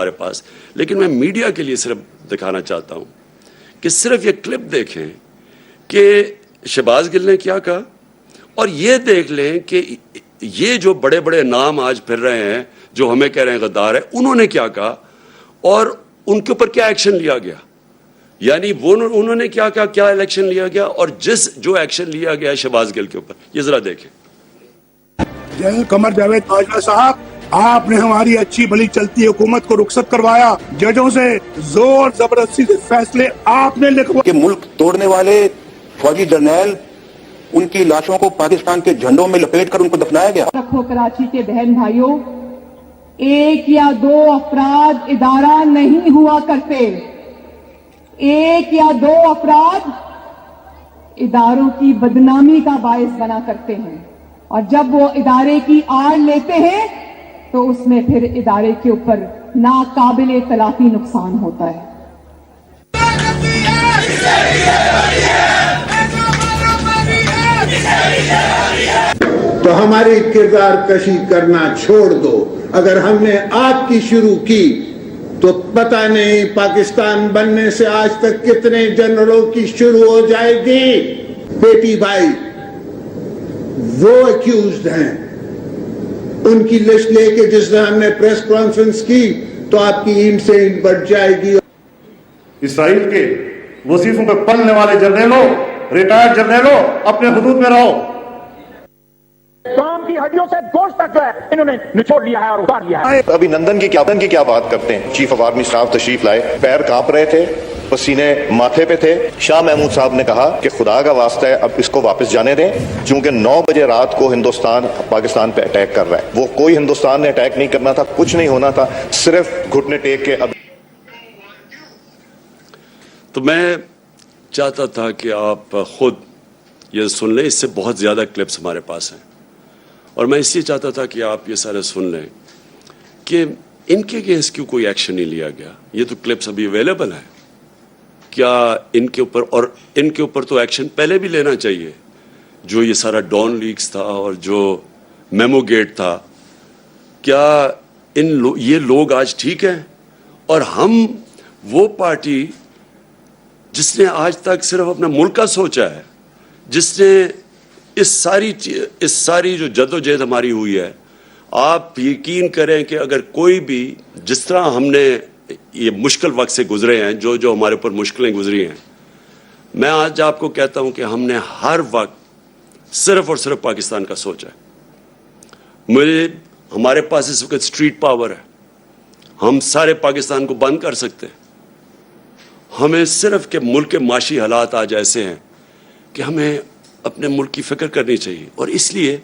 ہمارے پاس، لیکن میں میڈیا کے لیے صرف دکھانا چاہتا ہوں کہ صرف یہ کلپ دیکھیں کہ شہباز گل نے کیا کہا، اور یہ دیکھ لیں کہ یہ جو بڑے بڑے نام آج پھر رہے ہیں جو ہمیں کہہ رہے ہیں غدار ہے، انہوں نے کیا کہا اور ان کے اوپر کیا ایکشن لیا گیا. یعنی وہ انہوں نے کیا کہا، کیا ایکشن لیا گیا، اور جو ایکشن لیا گیا شہباز گل کے اوپر، یہ ذرا دیکھیں. قمر جاوید باجوہ صاحب، آپ نے ہماری اچھی بھلی چلتی حکومت کو رخصت کروایا، ججوں سے زور زبردستی سے فیصلے آپ نے لکھوا کہ ملک توڑنے والے فوجی جرنیل ان کی لاشوں کو پاکستان کے جھنڈوں میں لپیٹ کر ان کو دفنایا گیا. رکھو کراچی کے بہن بھائیوں، ایک یا دو افراد ادارہ نہیں ہوا کرتے، ایک یا دو افراد اداروں کی بدنامی کا باعث بنا کرتے ہیں، اور جب وہ ادارے کی آڑ لیتے ہیں تو اس میں پھر ادارے کے اوپر ناقابل تلافی نقصان ہوتا ہے. تو ہماری کردار کشی کرنا چھوڑ دو. اگر ہم نے آپ کی شروع کی تو پتہ نہیں پاکستان بننے سے آج تک کتنے جنرلوں کی شروع ہو جائے گی. بیٹی بھائی وہ ایکیوزڈ ہیں، ان کی لسٹ لے کے جس طرح ہم نے پریس کانفرنس کی تو آپ کی اینٹ سے اینٹ بڑھ جائے گی. اسرائیل کے وظیفوں پہ پلنے والے جرنیلوں، ریٹائرڈ جرنیلوں، اپنے حدود میں رہو. کام کی ہڈیوں سے گوشت تک جو ہے انہوں نے نچوڑ لیا ہے اور اتار لیا ہے. ابھی نندن کی کیا بات کرتے ہیں. چیف آف آرمی اسٹاف تشریف لائے، پیر کانپ رہے تھے، پسینے ماتھے پہ تھے. شاہ محمود صاحب نے کہا کہ خدا کا واسطہ ہے اب اس کو واپس جانے دیں، چونکہ 9 بجے رات کو ہندوستان پاکستان پہ اٹیک کر رہا ہے. وہ کوئی ہندوستان نے اٹیک نہیں کرنا تھا، کچھ نہیں ہونا تھا، صرف گھٹنے ٹیک کے. اب تو میں چاہتا تھا کہ آپ خود یہ سن لیں، اس سے بہت زیادہ کلپس ہمارے پاس ہیں، اور میں اس لیے چاہتا تھا کہ آپ یہ سارے سن لیں کہ ان کے اگینسٹ کیوں کوئی ایکشن نہیں لیا گیا. یہ تو کلپس ابھی اویلیبل ہیں. کیا ان کے اوپر، اور ان کے اوپر تو ایکشن پہلے بھی لینا چاہیے. جو یہ سارا ڈان لیکس تھا اور جو میمو گیٹ تھا، کیا یہ لوگ آج ٹھیک ہیں؟ اور ہم وہ پارٹی جس نے آج تک صرف اپنا ملک کا سوچا ہے، جس نے اس ساری جو جد و جہد ہماری ہوئی ہے، آپ یقین کریں کہ اگر کوئی بھی جس طرح ہم نے یہ مشکل وقت سے گزرے ہیں، جو ہمارے اوپر مشکلیں گزری ہیں، میں آج آپ کو کہتا ہوں کہ ہم نے ہر وقت صرف اور صرف پاکستان کا سوچا ہے. ہمارے پاس اس وقت اسٹریٹ پاور ہے، ہم سارے پاکستان کو بند کر سکتے ہیں. ہمیں صرف کہ ملک کے معاشی حالات آج ایسے ہیں کہ ہمیں اپنے ملک کی فکر کرنی چاہیے، اور اس لیے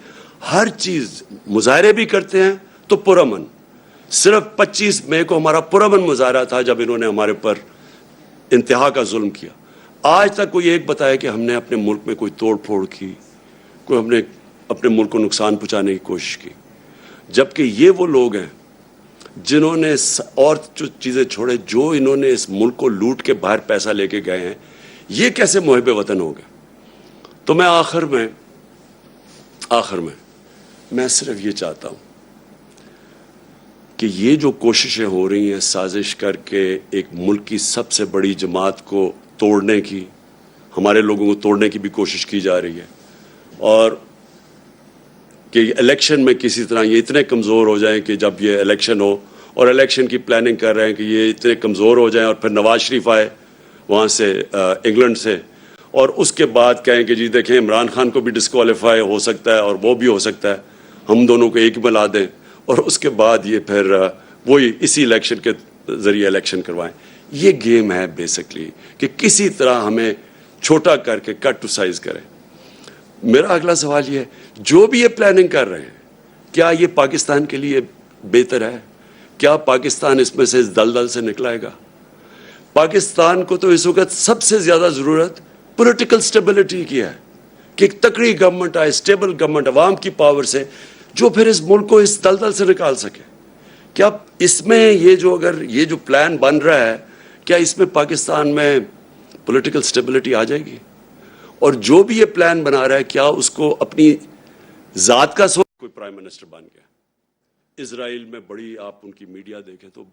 ہر چیز مظاہرے بھی کرتے ہیں تو پرامن. صرف 25 مئی کو ہمارا پرامن مظاہرہ تھا جب انہوں نے ہمارے پر انتہا کا ظلم کیا. آج تک کوئی ایک بتایا کہ ہم نے اپنے ملک میں کوئی توڑ پھوڑ کی، کوئی ہم نے اپنے ملک کو نقصان پہنچانے کی کوشش کی. جبکہ یہ وہ لوگ ہیں جنہوں نے اور جو چیزیں چھوڑے، جو انہوں نے اس ملک کو لوٹ کے باہر پیسہ لے کے گئے ہیں. یہ کیسے محب وطن ہو گئے؟ تو میں آخر میں میں صرف یہ چاہتا ہوں کہ یہ جو کوششیں ہو رہی ہیں سازش کر کے ایک ملک کی سب سے بڑی جماعت کو توڑنے کی، ہمارے لوگوں کو توڑنے کی بھی کوشش کی جا رہی ہے، اور کہ الیکشن میں کسی طرح یہ اتنے کمزور ہو جائیں کہ جب یہ الیکشن ہو، اور الیکشن کی پلاننگ کر رہے ہیں کہ یہ اتنے کمزور ہو جائیں اور پھر نواز شریف آئے وہاں سے انگلینڈ سے، اور اس کے بعد کہیں کہ جی دیکھیں عمران خان کو بھی ڈسکوالیفائی ہو سکتا ہے اور وہ بھی ہو سکتا ہے، ہم دونوں کو ایک ملا دیں، اور اس کے بعد یہ پھر وہی اسی الیکشن کے ذریعے الیکشن کروائیں. یہ گیم ہے بیسکلی کہ کسی طرح ہمیں چھوٹا کر کے کٹ ٹو سائز کریں. میرا اگلا سوال یہ ہے، جو بھی یہ پلاننگ کر رہے ہیں، کیا یہ پاکستان کے لیے بہتر ہے؟ کیا پاکستان اس میں سے اس دلدل سے نکلائے گا؟ پاکستان کو تو اس وقت سب سے زیادہ ضرورت پولیٹیکل سٹیبلٹی کی ہے، کہ ایک تکڑی گورنمنٹ آئے، سٹیبل گورنمنٹ عوام کی پاور سے، جو پھر اس ملک کو اس دلدل سے نکال سکے. کیا اس میں یہ جو پلان بن رہا ہے، کیا اس میں پاکستان میں پولیٹیکل سٹیبلٹی آ جائے گی؟ اور جو بھی یہ پلان بنا رہا ہے، کیا اس کو اپنی ذات کا سوچ کوئی پرائم منسٹر بن گیا؟ اسرائیل میں بڑی، آپ ان کی میڈیا دیکھیں تو